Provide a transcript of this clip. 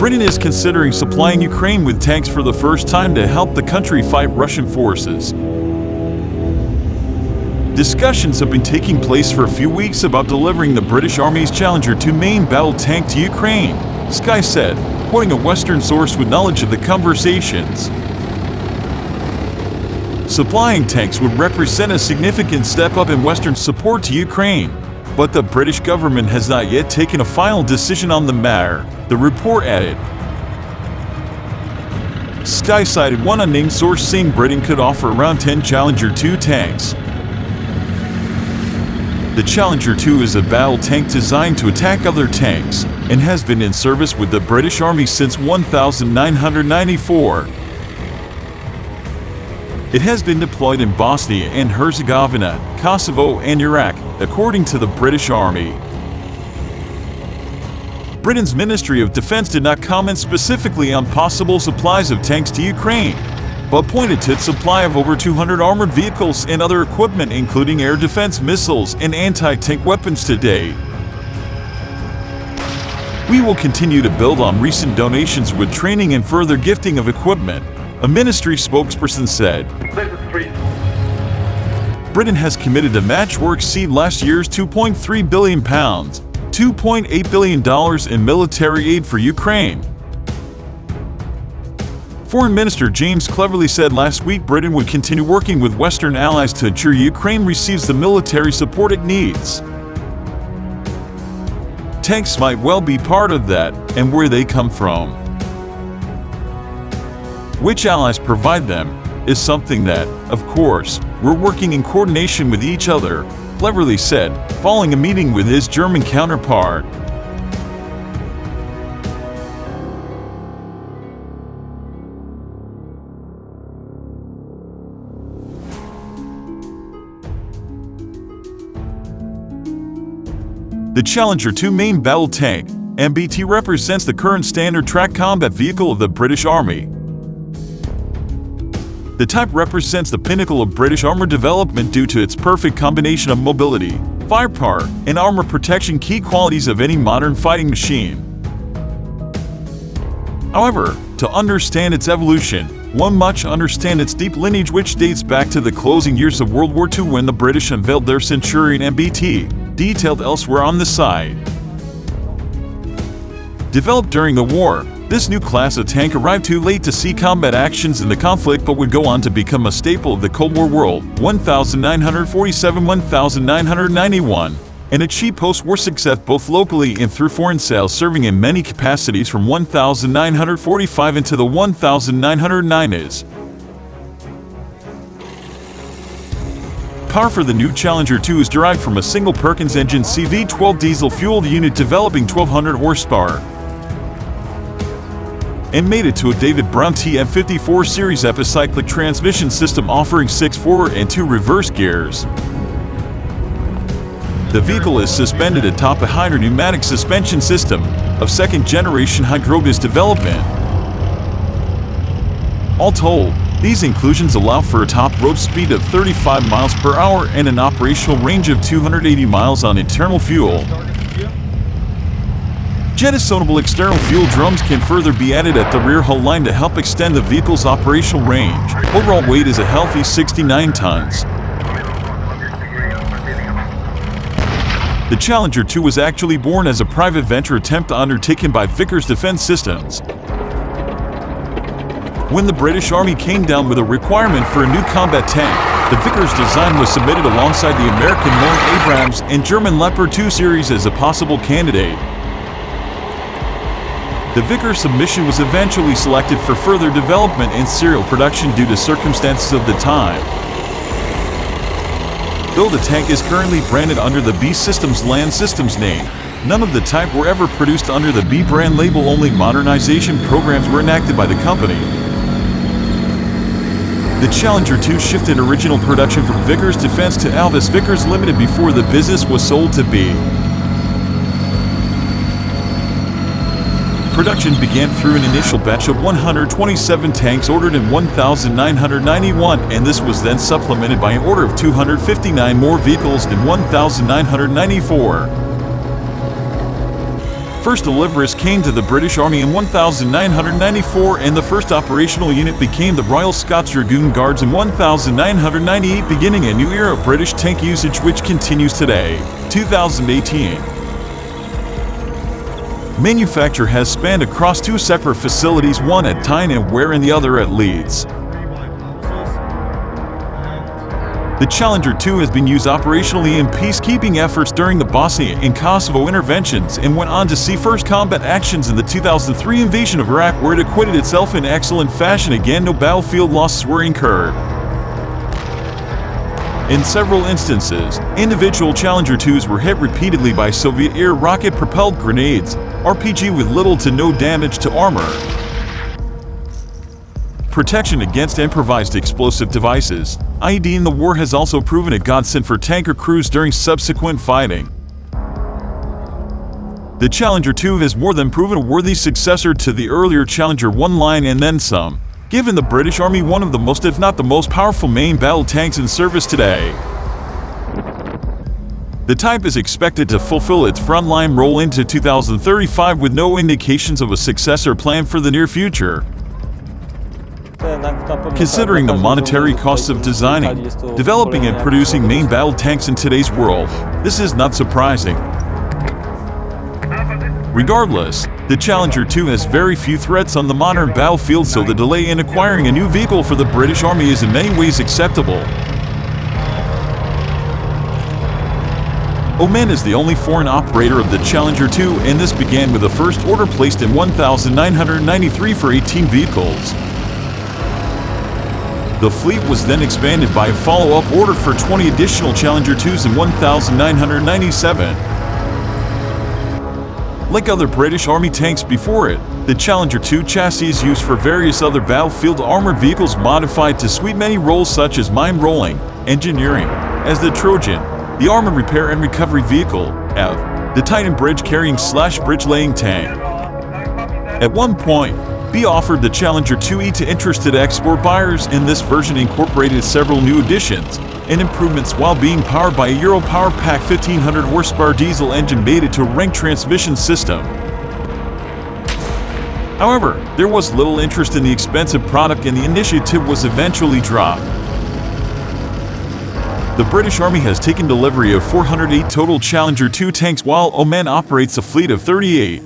Britain is considering supplying Ukraine with tanks for the first time to help the country fight Russian forces. Discussions have been taking place for a few weeks about delivering the British Army's Challenger 2 main battle tank to Ukraine, Sky said, quoting a Western source with knowledge of the conversations. Supplying tanks would represent a significant step up in Western support to Ukraine, but the British government has not yet taken a final decision on the matter, the report added. Sky cited one unnamed source saying Britain could offer around 10 Challenger 2 tanks. The Challenger 2 is a battle tank designed to attack other tanks and has been in service with the British Army since 1994. It has been deployed in Bosnia and Herzegovina, Kosovo, and Iraq, according to the British Army. Britain's Ministry of Defense did not comment specifically on possible supplies of tanks to Ukraine, but pointed to its supply of over 200 armored vehicles and other equipment including air defense missiles and anti-tank weapons today. We will continue to build on recent donations with training and further gifting of equipment, a ministry spokesperson said. Britain has committed to match or exceed last year's £2.3 billion, $2.8 billion in military aid for Ukraine. Foreign Minister James Cleverly said last week Britain would continue working with Western allies to ensure Ukraine receives the military support it needs. Tanks might well be part of that, and where they come from. Which allies provide them is something that, of course, we're working in coordination with each other, Cleverly said, following a meeting with his German counterpart. The Challenger 2 main battle tank, MBT, represents the current standard track combat vehicle of the British Army. The type represents the pinnacle of British armor development due to its perfect combination of mobility, firepower, and armor protection, key qualities of any modern fighting machine. However, to understand its evolution, one must understand its deep lineage, which dates back to the closing years of World War II when the British unveiled their Centurion MBT, detailed elsewhere on the side. Developed during the war, this new class of tank arrived too late to see combat actions in the conflict but would go on to become a staple of the Cold War world, 1947–1991, and achieve post-war success both locally and through foreign sales, serving in many capacities from 1945 into the 1990s. Power for the new Challenger 2 is derived from a single Perkins engine CV-12 diesel-fueled unit developing 1,200 horsepower. And mated to a David Brown TM54 series epicyclic transmission system offering 6 forward and 2 reverse gears. The vehicle is suspended atop a hydropneumatic suspension system of second-generation Hygrobis development. All told, these inclusions allow for a top road speed of 35 miles per hour and an operational range of 280 miles on internal fuel. Jettisonable external fuel drums can further be added at the rear hull line to help extend the vehicle's operational range. Overall weight is a healthy 69 tons. The Challenger 2 was actually born as a private venture attempt undertaken by Vickers Defence Systems. When the British Army came down with a requirement for a new combat tank, the Vickers design was submitted alongside the American M1a2 Abrams and German Leopard 2 series as a possible candidate. The Vickers submission was eventually selected for further development and serial production due to circumstances of the time. Though the tank is currently branded under the B Systems Land Systems name, none of the type were ever produced under the B brand label. Only modernization programs were enacted by the company. The Challenger 2 shifted original production from Vickers Defence to Alvis Vickers Limited before the business was sold to B. Production began through an initial batch of 127 tanks ordered in 1991, and this was then supplemented by an order of 259 more vehicles in 1994. First deliveries came to the British Army in 1994, and the first operational unit became the Royal Scots Dragoon Guards in 1998, beginning a new era of British tank usage which continues today. 2018. Manufacture has spanned across two separate facilities, one at Tyne and Ware and the other at Leeds. The Challenger 2 has been used operationally in peacekeeping efforts during the Bosnia and Kosovo interventions and went on to see first combat actions in the 2003 invasion of Iraq, where it acquitted itself in excellent fashion. Again, no battlefield losses were incurred. In several instances, individual Challenger 2s were hit repeatedly by Soviet air rocket-propelled grenades, RPG with little to no damage to armor. Protection against improvised explosive devices, IED in the war, has also proven a godsend for tanker crews during subsequent fighting. The Challenger 2 has more than proven a worthy successor to the earlier Challenger 1 line and then some, giving the British Army one of the most, if not the most powerful main battle tanks in service today. The type is expected to fulfill its frontline role into 2035 with no indications of a successor plan for the near future. Considering the monetary costs of designing, developing and producing main battle tanks in today's world, this is not surprising. Regardless, the Challenger 2 has very few threats on the modern battlefield, so the delay in acquiring a new vehicle for the British Army is in many ways acceptable. Oman is the only foreign operator of the Challenger 2, and this began with a first order placed in 1993 for 18 vehicles. The fleet was then expanded by a follow-up order for 20 additional Challenger 2s in 1997. Like other British Army tanks before it, the Challenger 2 chassis is used for various other battlefield armored vehicles modified to suit many roles such as mine rolling, engineering, as the Trojan, the Armored Repair and Recovery Vehicle, the Titan Bridge Carrying / Bridge Laying Tank. At one point, B offered the Challenger 2E to interested export buyers, and this version incorporated several new additions and improvements while being powered by a Euro Power Pack 1500 horsepower diesel engine mated to a Renk transmission system. However, there was little interest in the expensive product and the initiative was eventually dropped. The British Army has taken delivery of 408 total Challenger 2 tanks while Oman operates a fleet of 38.